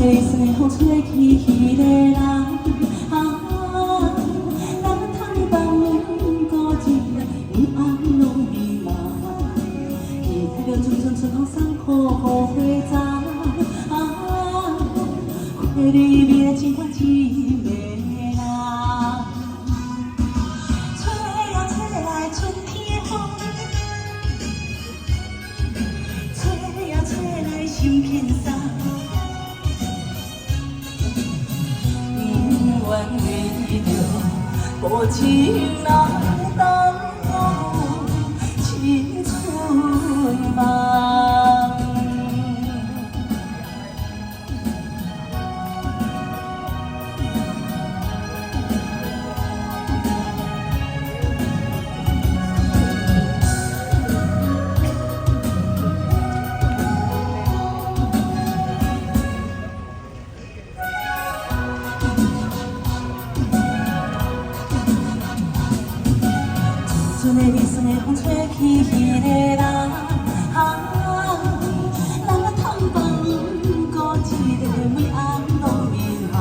吹西风吹起迄个人，人通放孤日，不安拢迷茫。期待着阵阵春风送苦雨花丛，花里面的情款一个人。吹呀吹来春天的风，吹呀吹来心偏伤。 愿为着无情人等我青春梦。阵的离酸的风吹起迄个人，人通放孤一个每暗拢迷茫，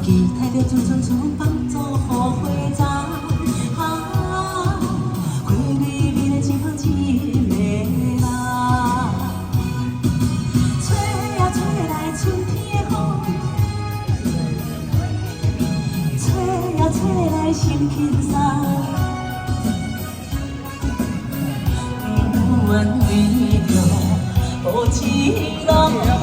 期待着阵阵春风帮助雨花丛，花里面的情风一个人，吹呀吹来春天的风，吹呀吹来心轻松。 愿为着无情人。